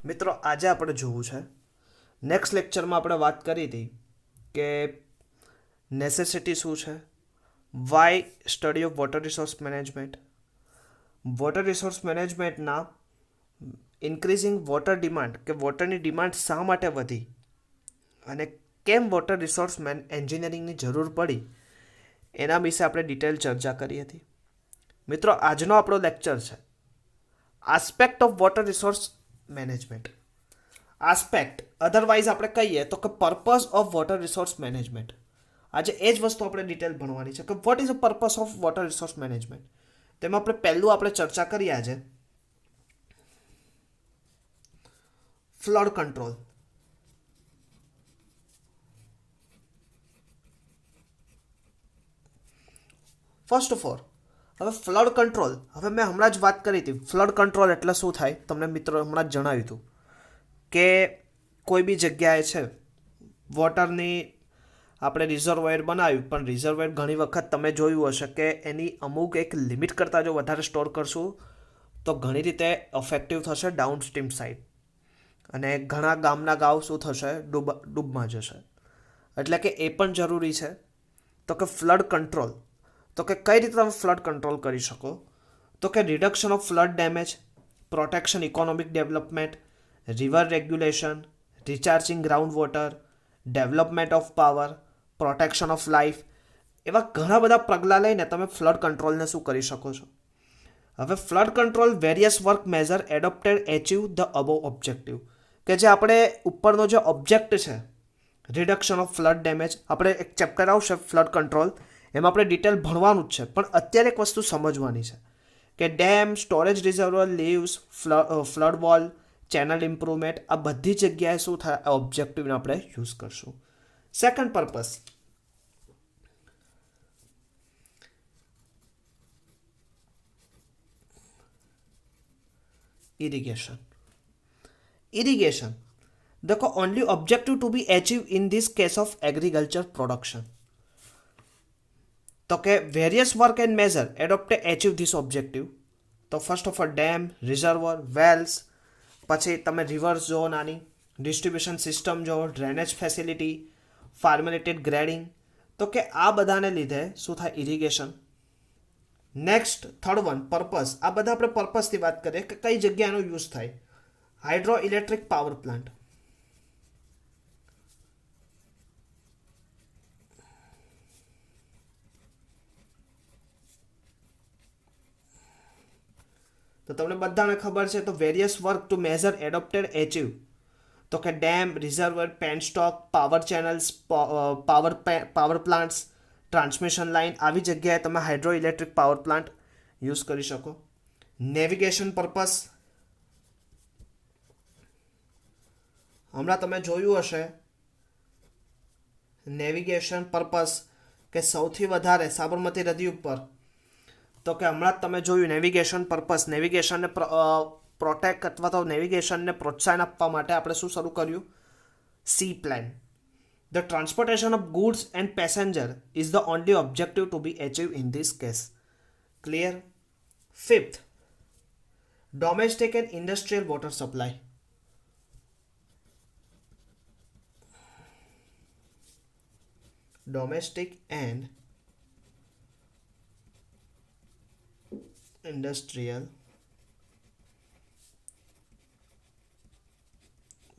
મિત્રો આજે આપણે જોવું છે નેક્સ્ટ લેક્ચરમાં આપણે વાત કરી હતી કે નેસેસિટી શું છે, why study of water resource management, water resource મેનેજમેન્ટના ઇન્ક્રીઝિંગ વોટર ડિમાન્ડ કે વોટરની ડિમાન્ડ શા માટે વધી અને કેમ વોટર રિસોર્સ એન્જિનિયરિંગની જરૂર પડી એના વિશે આપણે ડિટેલ ચર્ચા કરી હતી. મિત્રો આજનો આપણો લેક્ચર છે aspect of water resource management. Aspect otherwise આપણે કહીએ તો કે purpose of water resource management. આજે એ જ વસ્તુ આપણે ડિટેલ ભણવાની છે કે what is a purpose of water resource management. તેમાં પહેલું આપણે ચર્ચા કરીએ આજે flood control. First of all હવે ફ્લડ કંટ્રોલ, હવે મેં હમણાં જ વાત કરી હતી ફ્લડ કંટ્રોલ એટલે શું થાય તમને મિત્રો હમણાં જ જણાવ્યું હતું કે કોઈ બી જગ્યાએ છે વોટરની આપણે રિઝર્વોયર બનાવ્યું પણ રિઝર્વોયર ઘણી વખત તમે જોયું હશે કે એની અમુક એક લિમિટ કરતાં જો વધારે સ્ટોર કરશું તો ઘણી રીતે અફેક્ટિવ થશે ડાઉન સ્ટ્રીમ સાઇડ અને ઘણા ગામના ગાંવ શું થશે ડૂબમાં જશે. એટલે કે એ પણ જરૂરી છે. તો કે ફ્લડ કંટ્રોલ, તો કે કઈ રીતે તમે ફ્લડ કંટ્રોલ કરી શકો, તો કે reduction of flood damage, protection economic development, river regulation, recharging ground water, development of power, protection of life, એવા ઘણા બધા પગલાં લઈને તમે ફ્લડ કંટ્રોલને શું કરી શકો છો. હવે flood control various work measure adopted achieve the above objective, કે જે આપણે ઉપરનો જે ઓબ્જેક્ટ છે રિડક્શન ઓફ ફ્લડ ડેમેજ, આપણે એક ચેપ્ટર આવશે ફ્લડ કંટ્રોલ, એમાં આપણે ડિટેલ ભણવાનું જ છે પણ અત્યારે એક વસ્તુ સમજવાની છે કે dam, storage reservoir, levees, flood wall, channel improvement, આ બધી જગ્યાએ શું થાય આ ઓબ્જેક્ટિવને આપણે યુઝ કરશું. Second purpose irrigation. Irrigation the only objective to be achieved in this case of agriculture production. તો કે various work and measure adopted achieve this objective. તો first of all dam, reservoir, wells, પછી તમે rivers જુઓ નાની, distribution system જુઓ, drainage facility, formulated grading, તો કે આ બધાને લીધે શું થાય irrigation. Next third one purpose. આ બધા આપણે પર્પઝથી વાત કરીએ કે કઈ જગ્યાનો યુઝ થાય. હાઇડ્રો ઇલેક્ટ્રિક પાવર પ્લાન્ટ, તો તમને બધાને ખબર છે તો various work to measure adopted achieve, તો કે dam, reservoir, penstock, power channels, power plants, transmission line, આવી જગ્યાએ તમે hydro electric power plant use કરી શકો. નેવિગેશન પર્પસ, હમણાં તમે જોયું હશે નેવિગેશન પર્પસ કે સૌથી વધારે સાબરમતી નદી ઉપર, તો કે હમણાં જ તમે જોયું નેવિગેશન પર્પસ, નેવિગેશનને પ્રોટેક્ટ અથવા તો નેવિગેશનને પ્રોત્સાહન આપવા માટે આપણે શું શરૂ કર્યું, sea plane. The transportation of goods and passenger is the only objective to be achieve in this case. Clear. Fifth, domestic and industrial water supply. Domestic and industrial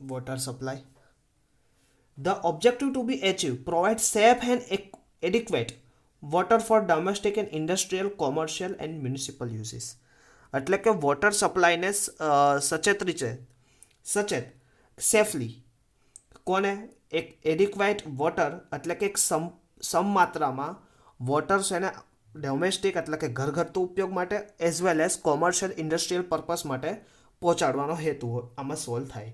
water supply. The objective to be achieved provide safe and adequate water for domestic and industrial, commercial and municipal uses. એટલે કે water સપ્લાયને સચેત safely કોને એક adequate water એટલે કે એક સમમાત્રામાં water છે ને ડોમેસ્ટિક એટલે કે ઘરગથ્થુ ઉપયોગ માટે as well as commercial industrial purpose માટે પહોંચાડવાનો હેતુ આમાં સોલ્વ થાય.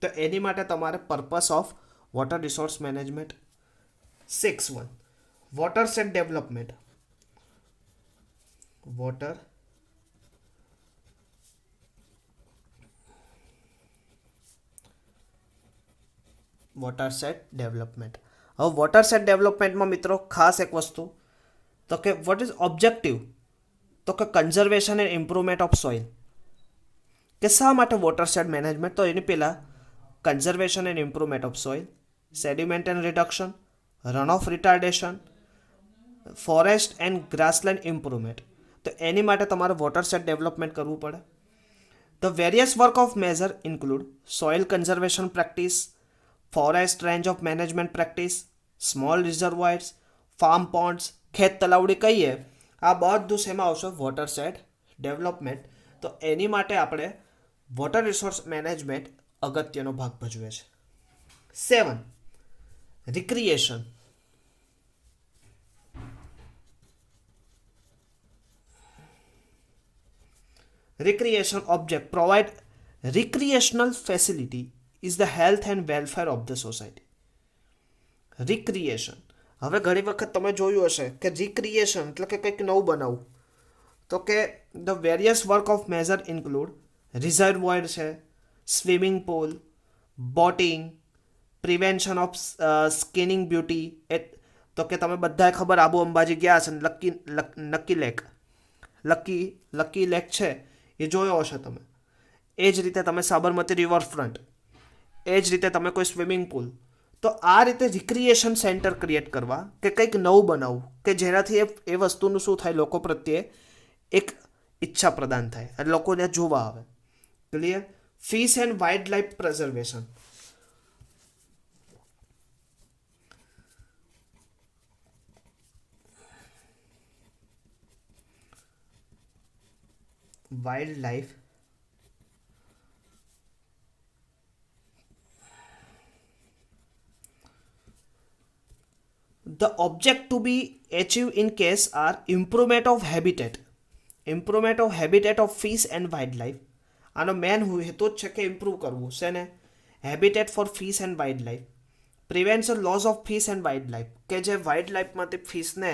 તો એની માટે તમારે purpose of water resource management. 6.1 water set development. Water set development. હવે વોટર સેટ ડેવલપમેન્ટમાં મિત્રો ખાસ એક વસ્તુ, તો કે વોટ ઇઝ ઓબ્જેક્ટિવ, તો કે conservation and improvement of soil. કે શા માટે વોટરશેડ મેનેજમેન્ટ? તો એની પહેલાં conservation and improvement of soil, sediment and reduction, run off retardation, forest and grassland improvement. તો એની માટે તમારે વોટરશેડ ડેવલપમેન્ટ કરવું પડે. The various work of measure include soil conservation practice, forest range of management practice, small reservoirs, farm ponds, ખેત તલાવડી કહીએ, આ બધું શેમાં આવશે? Watershed development. તો એની માટે આપણે વોટર રિસોર્સ મેનેજમેન્ટ અગત્યનો ભાગ ભજવે છે. 7. Recreation. Recreation object provide recreational facility is the health and welfare of the society. Recreation. હવે ઘણી વખત તમે જોયું હશે કે રિક્રિએશન એટલે કે કંઈક નવું બનાવવું. તો કે the various work of measure include reservoir છે, swimming pool, boating, prevention of scenic beauty. તો કે તમે બધાએ ખબર આબુ અંબાજી ગયા હશે લકી લેક છે એ જોયો હશે તમે. એ જ રીતે તમે સાબરમતી રિવરફ્રન્ટ, એ જ રીતે તમે કોઈ સ્વિમિંગ પુલ. તો આ રીતે રિક્રિએશન સેન્ટર ક્રિએટ કરવા કે કંઈક નવું બનાવવું કે જેનાથી એ વસ્તુનું શું થાય, લોકો પ્રત્યે એક ઈચ્છા પ્રદાન થાય અને લોકોને જોવા આવે. Clear? Fish and wild life preservation. wildlife the object to be achieved in case are improvement of habitat of fish and wildlife. આનો મેન હેતુ જ છે કે ઇમ્પ્રૂવ કરવું છે ને habitat for fish and wild life. Prevention loss of fish and wild life, કે જે વાઇલ્ડ લાઈફમાંથી ફિશને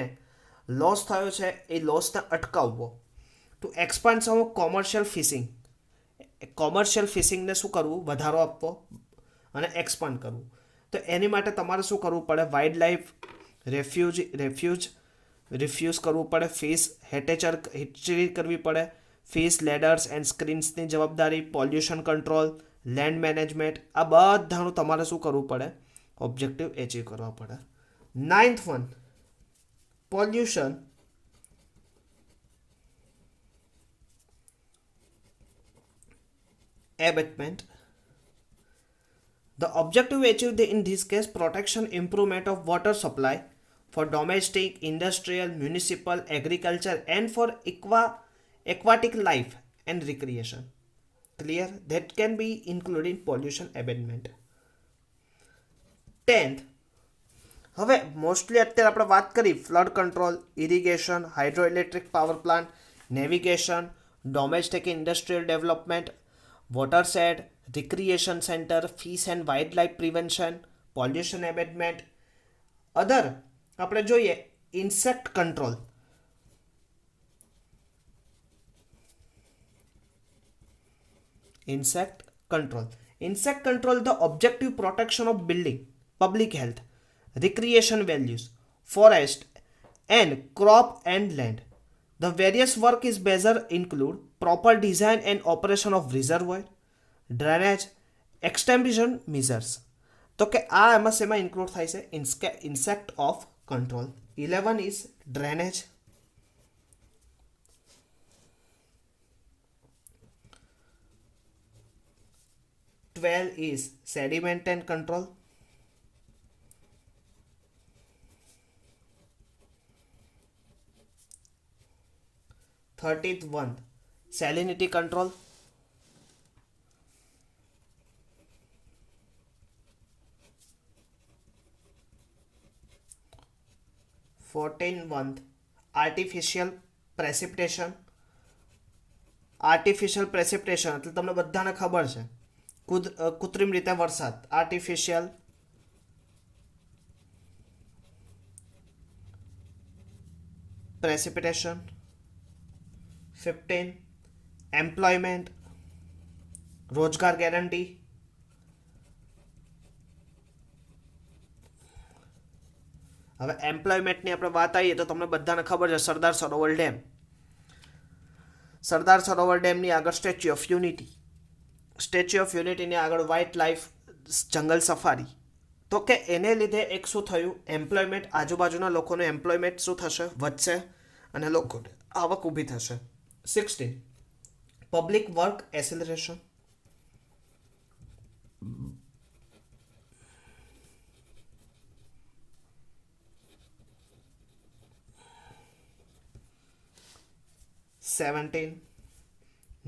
લોસ થયો છે એ લોસને અટકાવવો. ટુ એક્સપાન્શન ઓફ કોમર્શિયલ ફિશિંગને શું કરવું? વધારો આપવો અને એક્સપાન્ડ કરવું. તો એની માટે તમારે શું કરવું પડે? વાઇલ્ડ લાઈફ રિફ્યુઝ કરવું પડે, ફિશ હેચરી કરવી પડે, ફિશ લેડર્સ એન્ડ સ્ક્રીન્સની જવાબદારી, પોલ્યુશન કંટ્રોલ, લેન્ડ મેનેજમેન્ટ, આ બધાનું તમારે શું કરવું પડે? ઓબ્જેક્ટિવ એચીવ કરવા પડે. 9th one, pollution abatement. The objective achieved in this case protection, improvement of water supply for domestic, industrial, municipal, agriculture and for aquatic life and recreation. Clear? That can be included in pollution abatement. 10th, હવે mostly અત્યારે આપણે વાત કરી flood control, irrigation, hydroelectric power plant, navigation, domestic industrial development, watershed, recreation centre, fish and wild life prevention, pollution abatement. Other આપણે જોઈએ insect control. Insect control the objective protection of building, public health, recreation values, forest and crop and land. The various work is measure include proper design and operation of reservoir, drainage, extension measures. તો કે આ એમાં શેમાં include થાય છે? Insect of control. 11 is drainage. 12 is sediment and control. 13th one, salinity control. 14th one, artificial precipitation. Artificial precipitation એટલે તમને બધાને ખબર છે કૃત્રિમ રીતે વરસાદ. Artificial precipitation. 15 એમ્પ્લોયમેન્ટ, રોજગાર ગેરંટી. હવે એમ્પ્લોયમેન્ટની આપણે વાત આવીએ તો તમને બધાને ખબર છે સરદાર સરોવર ડેમની આગળ statue of unity. Statue of યુનિટીની આગળ વાઇલ્ડ લાઈફ જંગલ સફારી. તો કે એને લીધે એક શું થયું, એમ્પ્લોયમેન્ટ, આજુબાજુના લોકોનું એમ્પ્લોયમેન્ટ શું થશે, વધશે અને લોકોને આવક ઊભી થશે. 16 public work acceleration.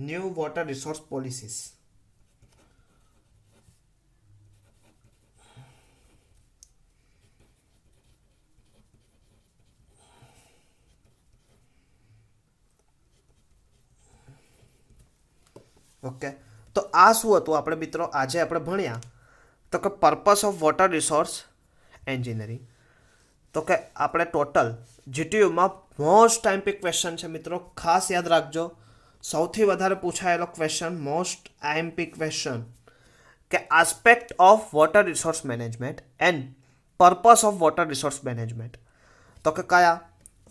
New water resource policies. Okay, તો આ શું હતું આપણે મિત્રો આજે આપણે ભણ્યા, તો કે purpose of water resource engineering. તો કે આપણે ટોટલ જીટીયુમાં મોસ્ટ આઈએમપી ક્વેશ્ચન છે મિત્રો, ખાસ યાદ રાખજો. સૌથી વધારે પૂછાયેલો ક્વેશ્ચન, મોસ્ટ આઈએમપી ક્વેશ્ચન, કે aspect of water resource management and purpose of water resource management. તો કે કયા?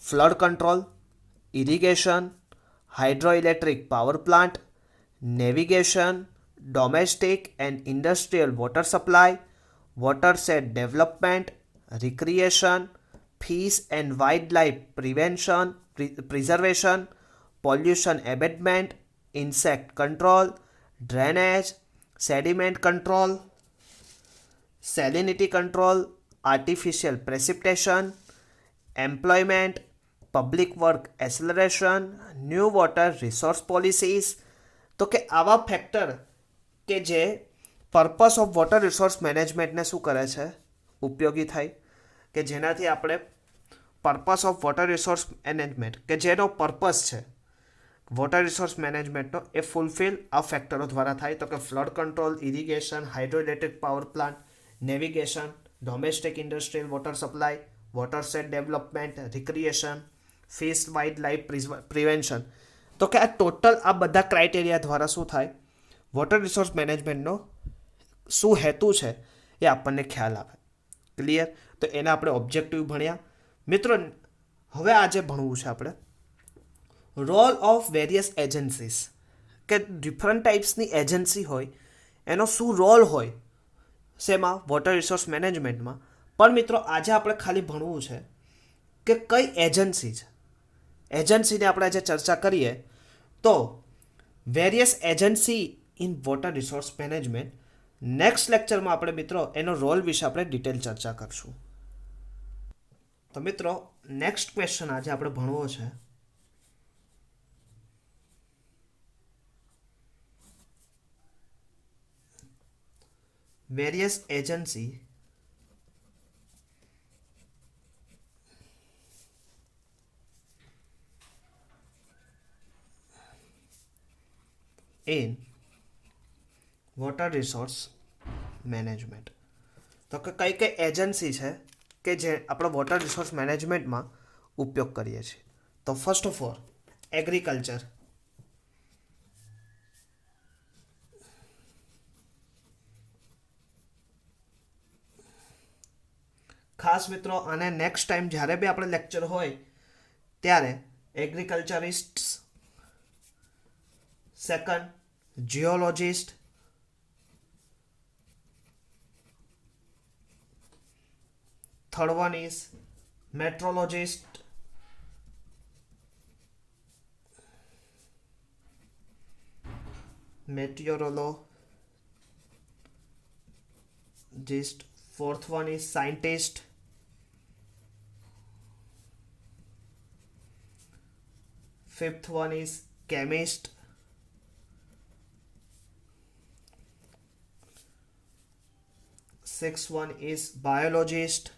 Flood control, irrigation, hydro electric power plant, navigation, domestic and industrial water supply, watershed development, recreation, fish and wildlife prevention, preservation, pollution abatement, insect control, drainage, sediment control, salinity control, artificial precipitation, employment, public work acceleration, new water resource policies. તો કે આવા factor કે જે purpose of water resource મેનેજમેન્ટને શું કરે છે, ઉપયોગી થાય, કે જેનાથી આપણે purpose of water resource management, કે જેનો પર્પસ છે વોટર રિસોર્સ મેનેજમેન્ટનો, એ ફૂલફિલ આ ફેક્ટરો દ્વારા થાય. તો કે flood control, irrigation, hydro electric power plant, navigation, domestic industrial water supply, watershed development, recreation, fish wild life prevention. તો કે આ ટોટલ આ બધા ક્રાઇટેરિયા દ્વારા શું થાય, વોટર રિસોર્સ મેનેજમેન્ટનો શું હેતુ છે એ આપણને ખ્યાલ આવે. ક્લિયર? તો એના આપણે ઓબ્જેક્ટિવ ભણ્યા મિત્રો. હવે આજે ભણવું છે આપણે રોલ ઓફ વેરિયસ એજન્સીસ, કે ડિફરન્ટ ટાઈપ્સની એજન્સી હોય એનો શું રોલ હોય શેમાં, વોટર રિસોર્સ મેનેજમેન્ટમાં. પણ મિત્રો આજે આપણે ખાલી ભણવું છે કે કઈ એજન્સી છે. એજન્સીને આપણે આજે ચર્ચા કરીએ તો various agency in water resource management. Next લેક્ચરમાં આપણે મિત્રો એનો રોલ વિશે આપણે ડિટેલ ચર્ચા કરશું. તો મિત્રો નેક્સ્ટ ક્વેશ્ચન આજે આપણે ભણવો છે various agency in water resource management. તો કે કઈ કઈ એજન્સી છે કે જે આપણે વોટર રિસોર્સ મેનેજમેન્ટમાં ઉપયોગ કરીએ છીએ. તો ફર્સ્ટ ઓફ ઓલ એગ્રીકલ્ચર. ખાસ મિત્રો આને નેક્સ્ટ ટાઈમ જ્યારે બી આપણે લેક્ચર હોય ત્યારે એગ્રીકલ્ચરિસ્ટ, second જીઓલોજિસ્ટ, third one is meteorologist, fourth one is scientist, fifth one is chemist, sixth one is biologist,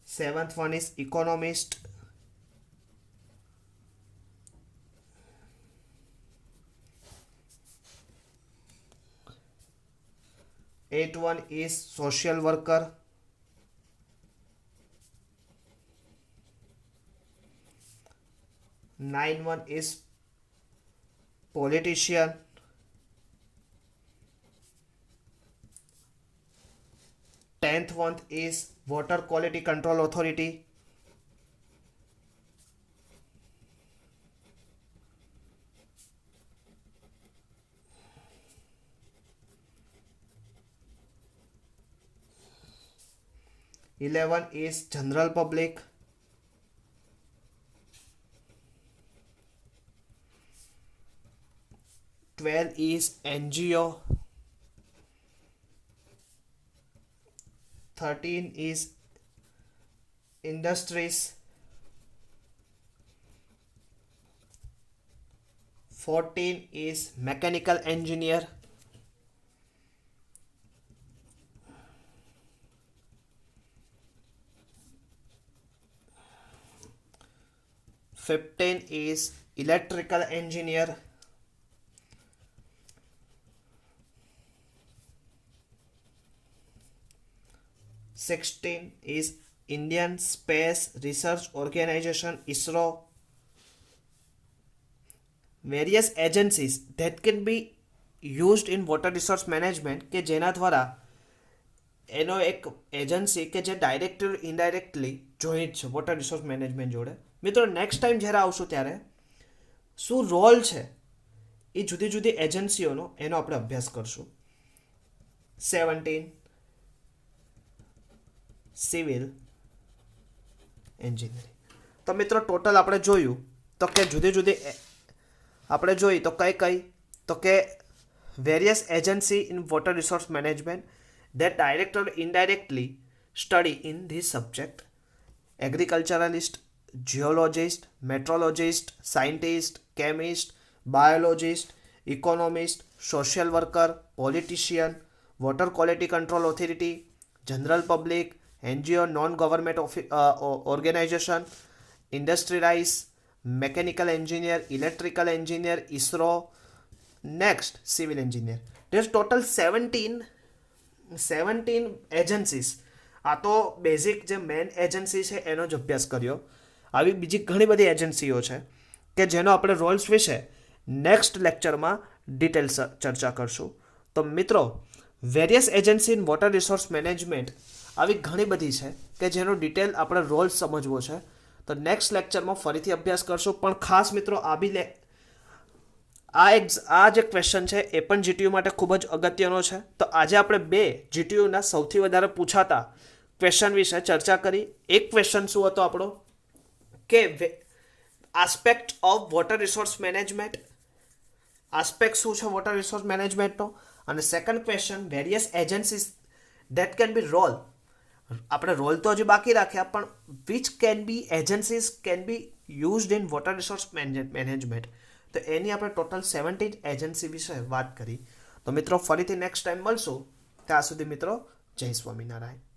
seventh one is economist, eighth one is social worker, ninth one is politician, 10th one is water quality control authority, 11 is general public. 12 is NGO. 13 is industries. 14 is mechanical engineer. 15 is electrical engineer. 16 is Indian Space Research Organization, ISRO. Various agencies that can be used in water resource management કે જેના દ્વારા એનો એક agency કે જે directly indirectly joint છે water resource management જોડે. મિત્રો નેક્સ્ટ ટાઈમ જ્યારે આવશું ત્યારે શું રોલ છે એ જુદી જુદી એજન્સીઓનો એનો આપણે અભ્યાસ કરશું. 17 સિવિલ એન્જિનિયરિંગ. તો મિત્રો ટોટલ આપણે જોયું તો કે જુદી જુદી આપણે જોઈ તો કઈ તો કે various agency in water resource management that direct or indirectly study in this subject: agriculturalist, geologist, meteorologist, scientist, chemist, biologist, economist, social worker, politician, water quality control authority, general public, NGO, non-government organization, industrialize, mechanical engineer, electrical engineer, ISRO. Next, civil engineer. There's total 17 agencies. આ તો basic જે main agency છે એનો જ અભ્યાસ કર્યો. આવી બીજી ઘણી બધી એજન્સીઓ છે કે જેનો આપણે રોલ્સ વિશે નેક્સ્ટ લેક્ચરમાં ડિટેલ ચર્ચા કરશું. તો મિત્રો various agency in water resource management આવી ઘણી બધી છે કે જેનો ડિટેલ આપણે રોલ્સ સમજવો છે. તો નેક્સ્ટ લેક્ચરમાં ફરીથી અભ્યાસ કરશું. પણ ખાસ મિત્રો આ જે ક્વેશ્ચન છે એ પણ જીટીયુ માટે ખૂબ જ અગત્યનો છે. તો આજે આપણે બે જીટીયુના સૌથી વધારે પૂછાતા ક્વેશ્ચન વિશે ચર્ચા કરી. એક ક્વેશ્ચન શું હતો આપણો કે aspect of water resource management, aspect શું છે વોટર રિસોર્સ મેનેજમેન્ટનો. અને second question various agencies that can be role. આપણે રોલ તો હજી બાકી રાખ્યા પણ which can be agencies can be used in water resource management. તો એની આપણે ટોટલ 17 એજન્સી વિશે વાત કરી. તો મિત્રો ફરીથી નેક્સ્ટ ટાઈમ મળશું. ત્યાં સુધી મિત્રો જય સ્વામિનારાયણ.